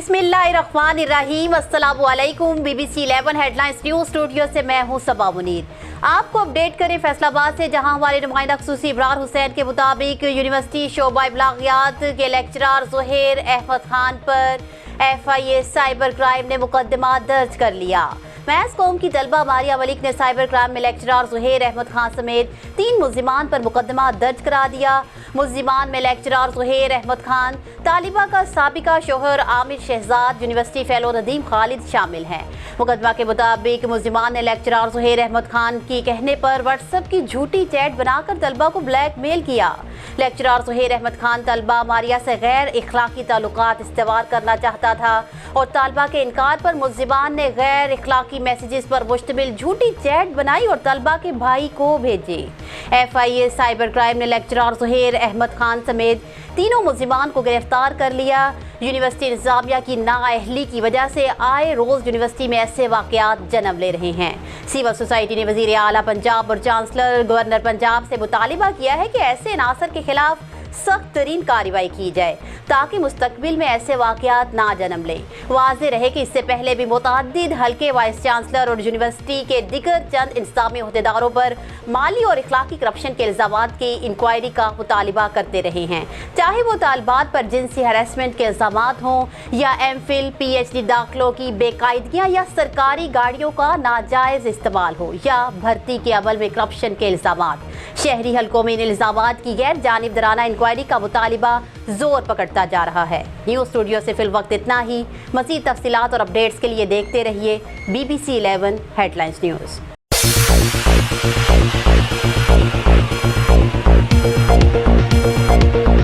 बिस्मिल्लाहिर्रहमानिर्रहीम। अस्सलामु अलैकुम। BBC 11 हेडलाइंस न्यूज स्टूडियो से मैं हूं सबा मुनीर। आपको अपडेट करें फैसलाबाद से, जहां हमारे नुमाइंदा खसूसी इब्रार हुसैन के मुताबिक यूनिवर्सिटी शोबा इब्लागियात के लेक्चरर ज़ुहैर अहमद खान पर FIA साइबर क्राइम ने मुकदमा दर्ज कर लिया। मैस कौम की तलबा मारिया मलिक ने साइबर क्राइम में लेक्चरर ज़ुहैर अहमद खान समेत 3 मुल्जिमान पर मुकदमा दर्ज करा दिया। मुल्जिमान में लेक्चरर ज़ुहैर अहमद खान, तालिबा का साबिका शोहर आमिर शहजाद, यूनिवर्सिटी फेलो नदीम खालिद शामिल हैं। मुकदमा के मुताबिक मुल्जिमान ने लेक्चरर ज़ुहैर अहमद खान की कहने पर व्हाट्सएप की झूठी चैट बनाकर तलबा को ब्लैकमेल किया। लेक्चरर ज़ुहैर अहमद खान तलबा मारिया से गैर इखलाकी ताल्लुकात इस्तेमाल करना चाहता था और तालबा के इनकार पर मुल्जिमान ने गैर इखलाकी मैसेजेस पर मुश्तमिल झूठी चैट बनाई और तलबा के भाई को भेजी। FIA साइबर क्राइम ने लेक्चरर ज़ुहैर अहमद खान समेत तीनों मुल्जिमान को गिरफ्तार कर लिया। यूनिवर्सिटी इंतजामिया की नाअहली की वजह से आए रोज़ यूनिवर्सिटी में ऐसे वाक़यात जन्म ले रहे हैं। सिविल सोसाइटी ने वज़ीर आला पंजाब और चांसलर गवर्नर पंजाब से मुतालिबा किया है कि ऐसे अनासर के खिलाफ सख्त तरीन कार्रवाई की जाए ताकि मुस्तकबिल में ऐसे वाक़यात ना जन्म लें। वाज़ेह रहे कि इससे पहले भी मुतअद्दिद हल्के वाइस चांसलर और यूनिवर्सिटी के दिगर चंद इंतज़ामी अहदेदारों पर माली और इखलाकी करप्शन के इल्ज़ामात की इंक्वायरी का मुतालिबा करते रहे हैं, चाहे वो तालिबात पर जिनसी हरासमेंट के इल्ज़ामात हों या MPhil PhD दाखिलों की बेकायदगियाँ या सरकारी गाड़ियों का नाजायज़ इस्तेमाल हो या भर्ती के अमल में करप्शन के इल्ज़ामात। शहरी हलकों में इन इल्ज़ामात की गैर जानिबदाराना इंक्वायरी का मुतालिबा जोर पकड़ता जा रहा है। न्यूज़ स्टूडियो से फिल वक्त इतना ही। मज़ीद तफसीलात और अपडेट्स के लिए देखते रहिए BBC 11 हेडलाइंस न्यूज़।